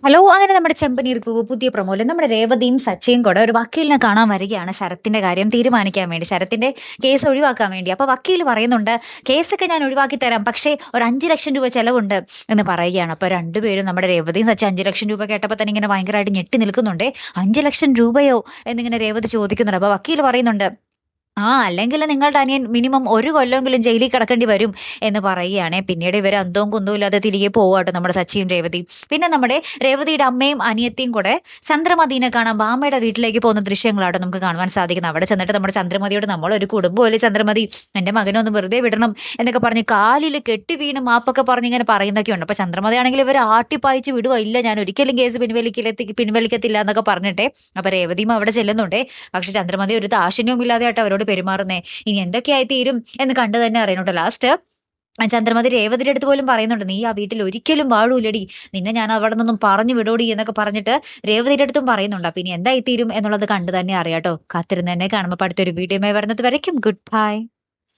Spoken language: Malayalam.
ഹലോ! അങ്ങനെ നമ്മുടെ ചെമ്പനീർ പൂവ് പുതിയ പ്രൊമോയില് നമ്മുടെ രേവതിയും സച്ചിയും കൂടെ ഒരു വക്കീലിനെ കാണാൻ വരികയാണ് ശരത്തിന്റെ കാര്യം തീരുമാനിക്കാൻ വേണ്ടി. ശരത്തിന്റെ കേസ് ഒഴിവാക്കാൻ വേണ്ടി. അപ്പൊ വക്കീല് പറയുന്നുണ്ട്, "കേസൊക്കെ ഞാൻ ഒഴിവാക്കി തരാം. പക്ഷേ ഒരു 5,00,000 രൂപ ചെലവുണ്ട്" എന്ന് പറയുകയാണ്. അപ്പൊ രണ്ടുപേരും നമ്മുടെ രേവതിയും സച്ചിയും 5,00,000 രൂപ കേട്ടപ്പോ തന്നെ ഇങ്ങനെ ഭയങ്കരമായിട്ട് ഞെട്ടി നിൽക്കുന്നുണ്ടേ. "5,00,000 രൂപയോ?" എന്നിങ്ങനെ രേവതി ചോദിക്കുന്നുണ്ട്. അപ്പൊ വക്കീല് പറയുന്നുണ്ട്, "അല്ലെങ്കില് നിങ്ങളുടെ അനിയൻ മിനിമം 1 കൊല്ലമെങ്കിലും ജയിലിൽ കിടക്കേണ്ടി വരും" എന്ന് പറയുകയാണേ. പിന്നീട് ഇവര് അന്തവും കുന്തവും ഇല്ലാതെ തിരികെ പോവാട്ടോ നമ്മുടെ സച്ചിയും രേവതിയും. പിന്നെ നമ്മുടെ രേവതിയുടെ അമ്മയും അനിയത്തിയും കൂടെ ചന്ദ്രമതിനെ കാണാൻ ബാമ്മയുടെ വീട്ടിലേക്ക് പോകുന്ന ദൃശ്യങ്ങളാട്ടോ നമുക്ക് കാണുവാൻ സാധിക്കുന്നത്. അവിടെ ചെന്നിട്ട് നമ്മുടെ ചന്ദ്രമതിയോട് "നമ്മളൊരു കുടുംബമല്ലേ ചന്ദ്രമതി, എന്റെ മകനെ ഒന്ന് വെറുതെ വിടണം" എന്നൊക്കെ പറഞ്ഞ് കാലില് കെട്ടി വീണ് മാപ്പൊക്കെ പറഞ്ഞ് ഇങ്ങനെ പറയുന്നൊക്കെയുണ്ട്. അപ്പൊ ചന്ദ്രമതിയാണെങ്കിൽ ഇവരെ ആട്ടിപ്പായിച്ച് വിടുവാ. "ഇല്ല, ഞാൻ ഒരിക്കലും കേസ് പിൻവലിക്കത്തില്ല" എന്നൊക്കെ പറഞ്ഞിട്ടെ. അപ്പൊ രേവതിയും അവിടെ ചെല്ലുന്നുണ്ടേ. പക്ഷെ ചന്ദ്രമതി ഒരു ദാക്ഷിണ്യവും ഇല്ലാതെയാട്ടോ അവരോട് പെരുമാറുന്നേ. ഇനി എന്തൊക്കെയായി തീരും എന്ന് കണ്ടു തന്നെ അറിയണട്ടോ. ലാസ്റ്റ് ചന്ദ്രമതി രേവതിയുടെ അടുത്ത് പോലും പറയുന്നുണ്ട്, "നീ ആ വീട്ടിൽ ഒരിക്കലും വാഴൂലടി. നിന്നെ ഞാൻ അവിടെ നിന്നും പറഞ്ഞു വിടോടി" എന്നൊക്കെ പറഞ്ഞിട്ട് രേവതിയുടെ അടുത്തും പറയുന്നുണ്ട്. അപ്പൊ ഇനി എന്തായി തീരും എന്നുള്ളത് കണ്ടു തന്നെ അറിയാട്ടോ. കാത്തിരുന്ന് തന്നെ കാണുമ്പോ അടുത്തൊരു വീഡിയോയുമായി വരുന്നത് വരയ്ക്കും ഗുഡ് ബൈ.